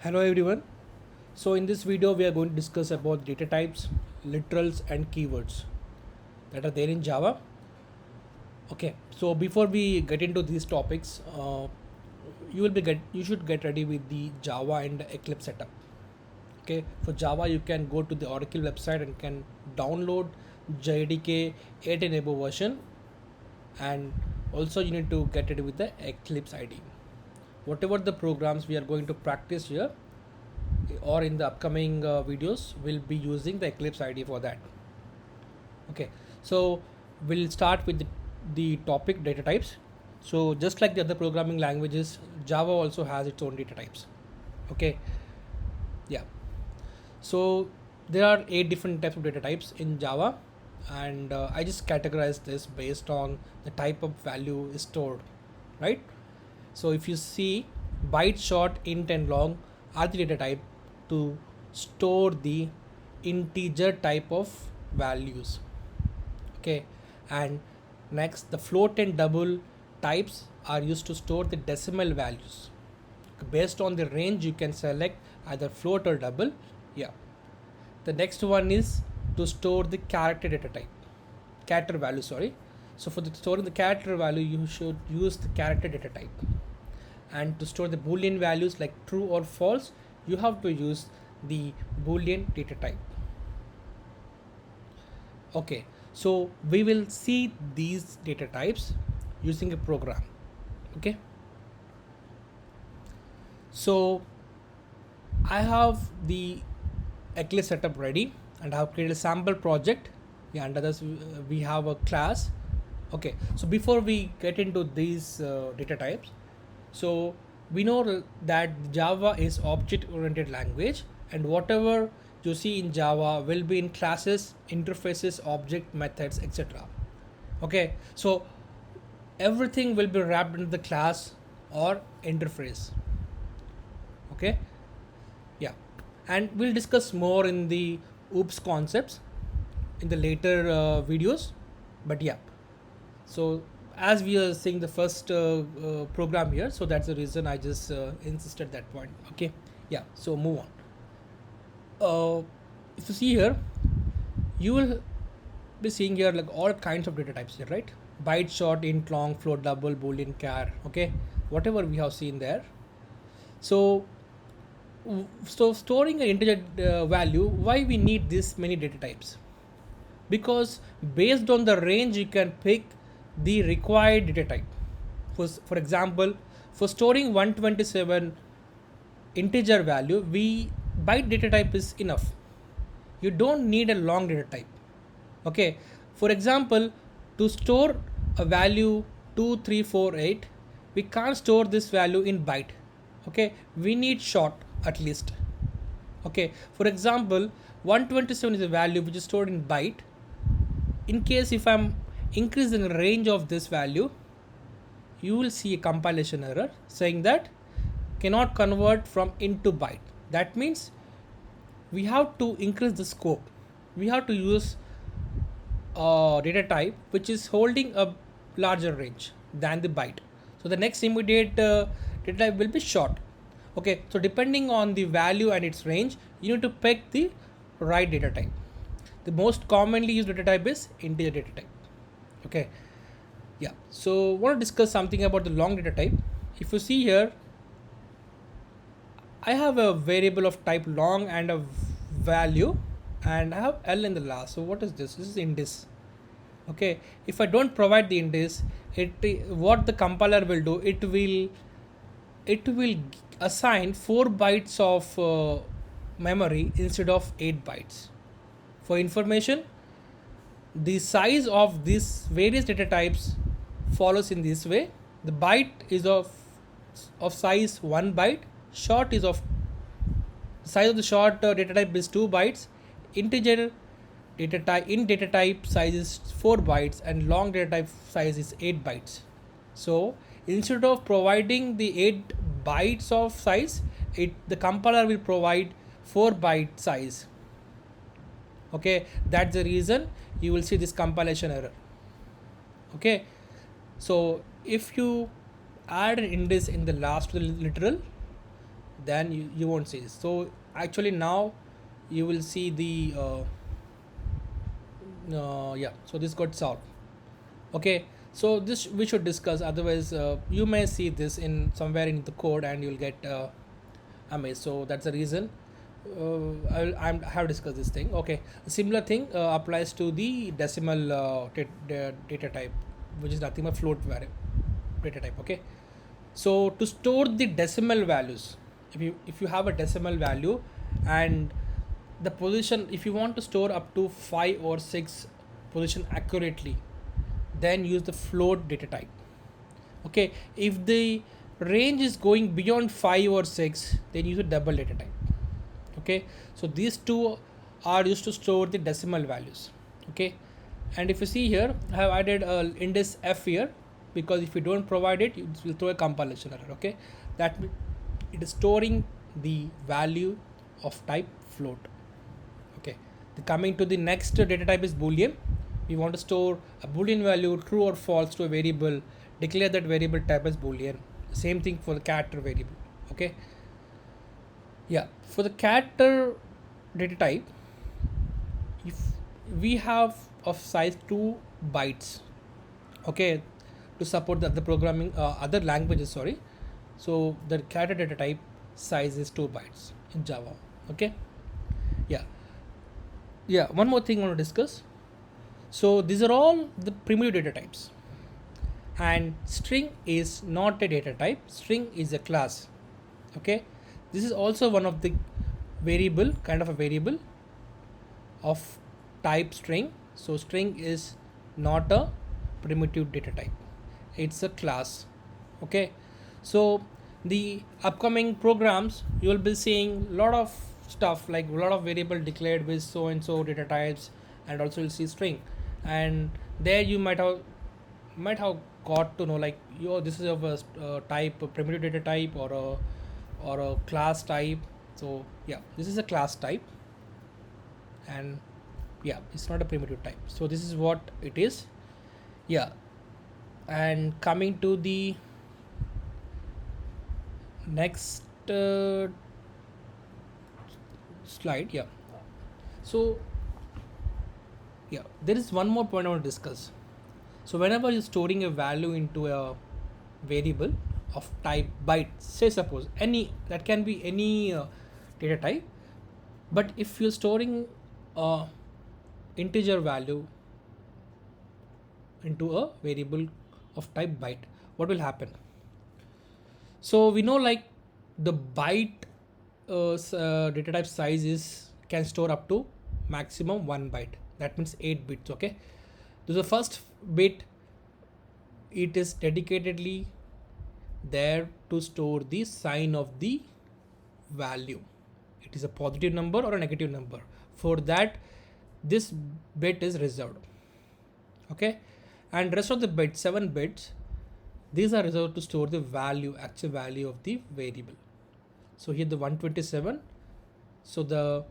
Hello everyone. So in this video we are going to discuss about data types, literals and keywords that are there in Java. Okay. So before we get into these topics, you should get ready with the Java and Eclipse setup. Okay. For Java you can go to the Oracle website and can download JDK 8 enable version, and also you need to get ready with the Eclipse ID. Whatever the programs we are going to practice here or in the upcoming videos, we'll be using the Eclipse ID for that. Okay, so we'll start with the topic data types. So just like the other programming languages, Java also has its own data types. Okay, yeah. So there are 8 different types of data types in Java, and I just categorize this based on the type of value is stored, right? So if you see, byte, short, int and long are the data type to store the integer type of values. Okay, and next the float and double types are used to store the decimal values. Based on the range you can select either float or double. Yeah, the next one is to store the character data type, character value, sorry. So for the storing the character value you should use the character data type, and to store the boolean values like true or false you have to use the boolean data type. Okay, so we will see these data types using a program. Okay, so I have the Eclipse setup ready and I have created a sample project. Yeah, under this we have a class. Okay, so before we get into these data types, so we know that Java is object oriented language, and whatever you see in Java will be in classes, interfaces, object, methods, etc. Okay, so everything will be wrapped into the class or interface. Okay, yeah, and we'll discuss more in the OOPS concepts in the later videos, but yeah, so as we are seeing the first program here, so that's the reason I just insisted that point. Okay, yeah, so move on. If you see here, you will be seeing here like all kinds of data types here, right? Byte, short, int, long, float, double, boolean, char. Okay, whatever we have seen there. So so storing an integer value, why we need this many data types? Because based on the range you can pick the required data type. For example, for storing 127 integer value, we byte data type is enough. You don't need a long data type. Okay, for example, to store a value 2348, we can't store this value in byte. Okay, we need short at least. Okay, for example, 127 is a value which is stored in byte. In case if I'm increasing the range of this value, you will see a compilation error saying that cannot convert from int to byte. That means we have to increase the scope. We have to use a data type which is holding a larger range than the byte. So the next immediate data type will be short. Okay, so depending on the value and its range, you need to pick the right data type. The most commonly used data type is integer data type. Okay, yeah, so I want to discuss something about the long data type. If you see here, I have a variable of type long and a value, and I have L in the last. So what is this? This is index. Okay, if I don't provide the index, what the compiler will do, it will assign 4 bytes of memory instead of 8 bytes. For information, the size of these various data types follows in this way. The byte is of size 1 byte, short is of size of the short data type is 2 bytes, integer data type in data type size is 4 bytes, and long data type size is 8 bytes. So instead of providing the 8 bytes of size, the compiler will provide 4 byte size. Okay, that's the reason you will see this compilation error. Okay, so if you add an index in the last literal, then you won't see this. So actually now you will see the yeah, so this got solved. Okay, so this we should discuss, otherwise you may see this in somewhere in the code and you'll get amazed. So that's the reason I have discussed this thing. Okay, a similar thing applies to the decimal data type, which is nothing but float data type. Okay, so to store the decimal values, if you have a decimal value and the position, if you want to store up to 5 or 6 position accurately, then use the float data type. Okay, if the range is going beyond 5 or 6, then use a double data type. Okay, so these two are used to store the decimal values. Okay, and if you see here, I have added a index f here, because if you don't provide it, it will throw a compilation error. Okay, that it is storing the value of type float. Okay, coming to the next data type is boolean. We want to store a boolean value, true or false, to a variable. Declare that variable type as boolean. Same thing for the character variable. Okay, yeah, for the character data type, if we have of size 2 bytes, okay, to support the other programming other languages, sorry. So the character data type size is 2 bytes in Java. Okay, yeah, yeah, one more thing I want to discuss. So these are all the primitive data types, and string is not a data type, string is a class. Okay, this is also one of the variable, kind of a variable of type string. So string is not a primitive data type, it's a class. Okay, so the upcoming programs, you will be seeing a lot of stuff, like a lot of variable declared with so and so data types, and also you'll see string, and there you might have got to know, like, yo, this is of a type, a primitive data type, or a class type. So yeah, this is a class type, and yeah, it's not a primitive type. So this is what it is. Yeah, and coming to the next slide. Yeah, so yeah, there is one more point I want to discuss. So whenever you're storing a value into a variable of type byte, say suppose any, that can be any data type, but if you're storing a integer value into a variable of type byte, what will happen? So we know, like, the byte data type size is can store up to maximum 1 byte, that means 8 bits. Okay, so the first bit, it is dedicatedly there to store the sign of the value. It is a positive number or a negative number. For that, this bit is reserved. Okay, and rest of the bits, 7 bits, these are reserved to store the value, actual value of the variable. So here the 127. So the,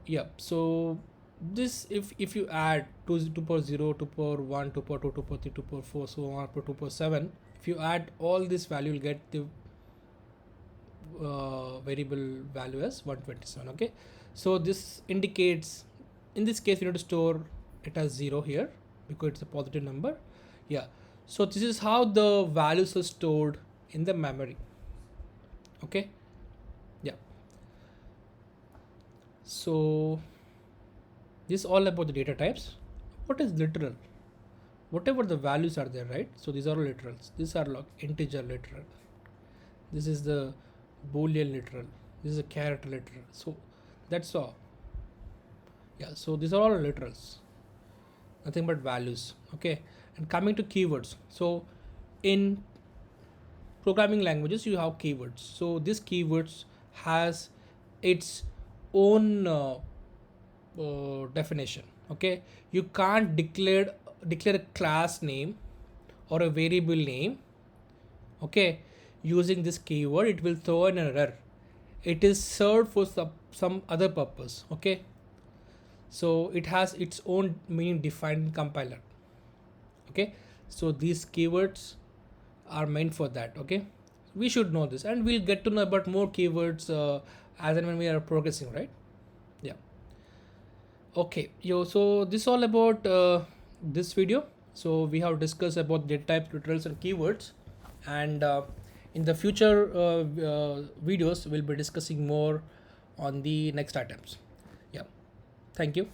yeah, so this, if you add 2 power 0, 2 power 1, 2 power 2, 2 power 3, 2 power 4, so on up to 2 power 7, if you add all this value, you'll get the variable value as 127. Okay, so this indicates, in this case we need to store it as 0 here, because it's a positive number. Yeah, so this is how the values are stored in the memory. Okay, yeah, so this is all about the data types. What is literal? Whatever the values are there, right? So these are literals. These are like integer literal. This is the boolean literal. This is a character literal. So that's all. Yeah, so these are all literals, nothing but values. Okay, and coming to keywords. So in programming languages, you have keywords. So this keywords has its own definition. Okay, you can't declare a class name or a variable name, okay, using this keyword. It will throw an error. It is served for some other purpose. Okay, so it has its own meaning defined in compiler. Okay, so these keywords are meant for that. Okay, we should know this, and we'll get to know about more keywords as and when we are progressing, right? Yeah. Okay, yo, so this all about this video. So we have discussed about data types, literals, and keywords, and in the future videos we'll be discussing more on the next items. Yeah, thank you.